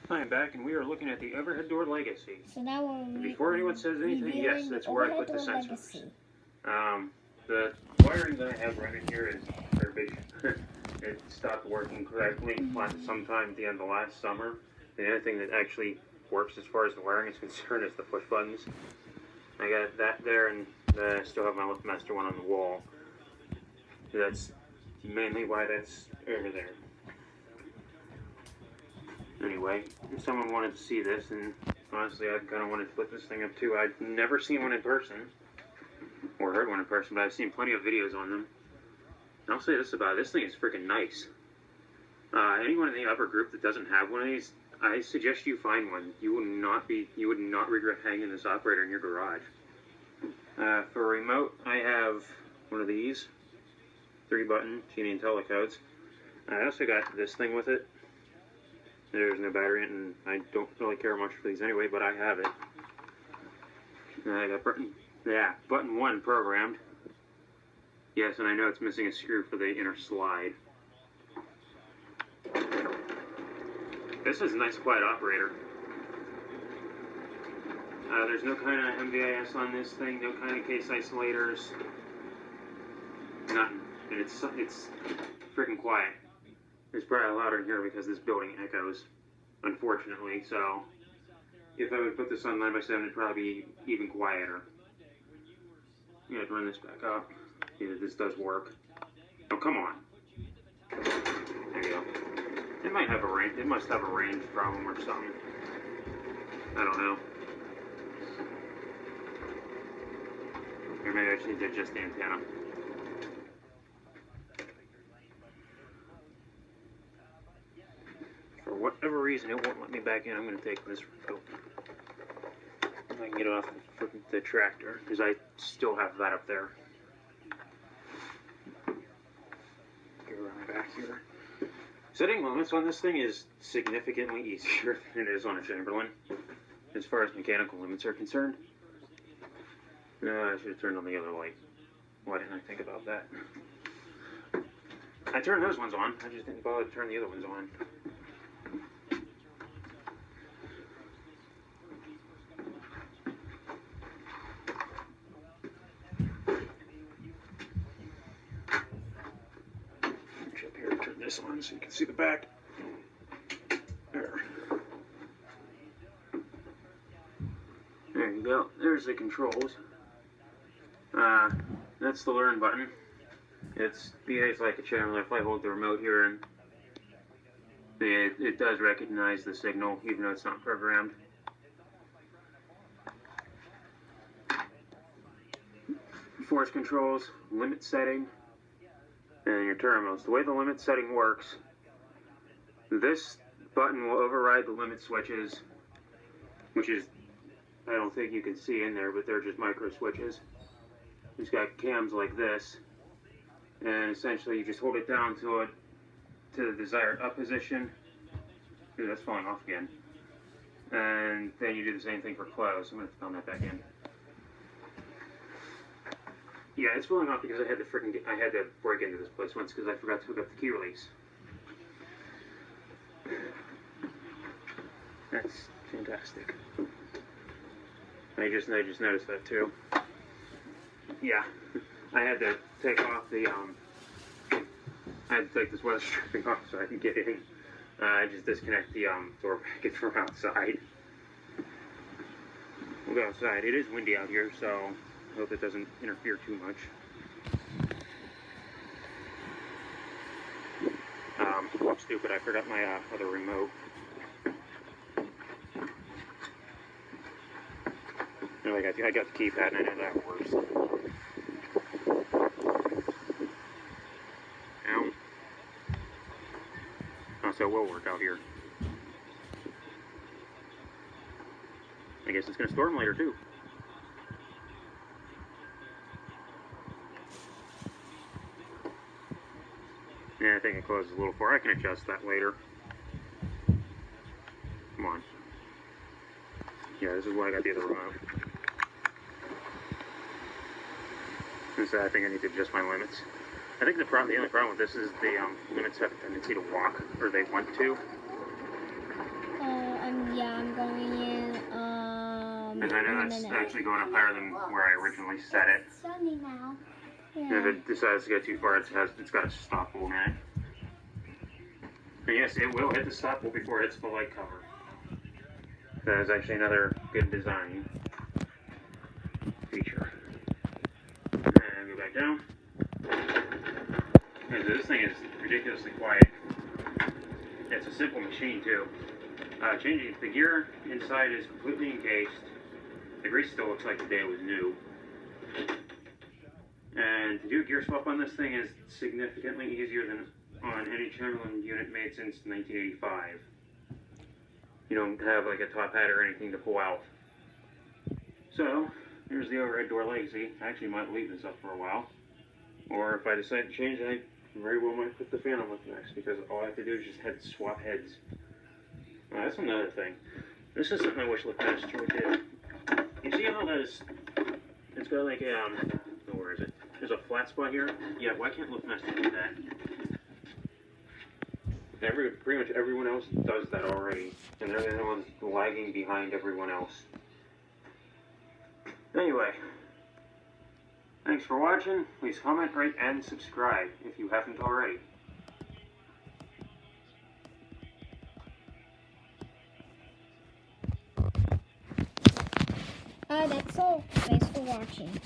Hi, I'm back, and we are looking at the overhead door legacy. So now we're Before anyone says anything, yes, that's where I put the sensors. legacy. The wiring that I have running here is garbage. It stopped working correctly sometime at the end of last summer. The only thing that actually works as far as the wiring is concerned is the push buttons. I got that there, and I still have my LiftMaster one on the wall. That's mainly why that's over there. Anyway, if someone wanted to see this, and honestly, I kind of wanted to flip this thing up too. I've never seen one in person, or heard one in person, but I've seen plenty of videos on them. And I'll say this about it, this thing is freaking nice. Anyone in the upper group that doesn't have one of these, I suggest you find one. You would not regret hanging this operator in your garage. For a remote, I have one of these, 3-button Genie IntelliCodes. I also got this thing with it. There's no battery in it, and I don't really care much for these anyway, but I have it. I got button 1 programmed. Yes, and I know it's missing a screw for the inner slide. This is a nice quiet operator. There's no kind of MVIS on this thing, no kind of case isolators. Nothing. And it's freaking quiet. It's probably louder in here because this building echoes, unfortunately, so if I would put this on 9x7, it'd probably be even quieter. Yeah, I'd run this back up. Yeah, this does work. Oh, come on. There you go. It might have a range. It must have a range problem or something. I don't know. Or maybe I just need to adjust the antenna. For whatever reason, it won't let me back in. I'm going to take this remote. I can get it off the tractor, because I still have that up there. Get around back here. Setting limits on this thing is significantly easier than it is on a Chamberlain, as far as mechanical limits are concerned. No, I should have turned on the other light. Why didn't I think about that? I turned those ones on, I just didn't bother to turn the other ones on. Up here, turn this on so you can see the back. There. There you go. There's the controls. That's the learn button. It behaves like a Chamberlain. If I hold the remote here, and it does recognize the signal, even though it's not programmed. Force controls, limit setting, and your terminals. The way the limit setting works, this button will override the limit switches, which is, I don't think you can see in there, but they're just micro switches. It's got cams like this, and essentially you just hold it down to the desired up position. Ooh, that's falling off again. And then you do the same thing for close. I'm going to pound that back in. Yeah, it's falling off because I had to break into this place once because I forgot to hook up the key release. That's fantastic. I just noticed that too. Yeah, I had to take off the I had to take this weather stripping off so I can get in. I just disconnect the door bracket from outside. We'll go outside. It is windy out here, so I hope it doesn't interfere too much. Stupid, I forgot my other remote. No, I got the keypad and I know that works. Ow. Oh, so it will work out here. I guess it's going to storm later, too. Yeah, I think it closes a little far. I can adjust that later. Come on. Yeah, this is why I got the other remote. So I think I need to adjust my limits. I think the only problem with this is the limits have a tendency to walk, or they want to. I Yeah, I'm going in. And I know that's actually going up higher than where I originally set it. It's sunny now. And Yeah. if it decides to go too far, it's got a stop hole in it. But yes, it will hit the stop hole before it hits the light cover. That is actually another good design feature. And go back down. And so this thing is ridiculously quiet. It's a simple machine too. Changing the gear inside is completely encased. The grease still looks like the day it was new. And to do a gear swap on this thing is significantly easier than on any Chamberlain unit made since 1985. You don't have like a top hat or anything to pull out. So, here's the overhead door legacy. I actually might leave this up for a while. Or if I decide to change it, I very well might put the Phantom up next, because all I have to do is just swap heads. That's another thing. This is something I wish LucMaster did. You see how it's got like a, oh, where is it? There's a flat spot here. Yeah, why can't LucMaster do that? Pretty much everyone else does that already, and they're the ones lagging behind everyone else. Anyway, thanks for watching. Please comment, rate, and subscribe if you haven't already. That's all. Thanks for watching.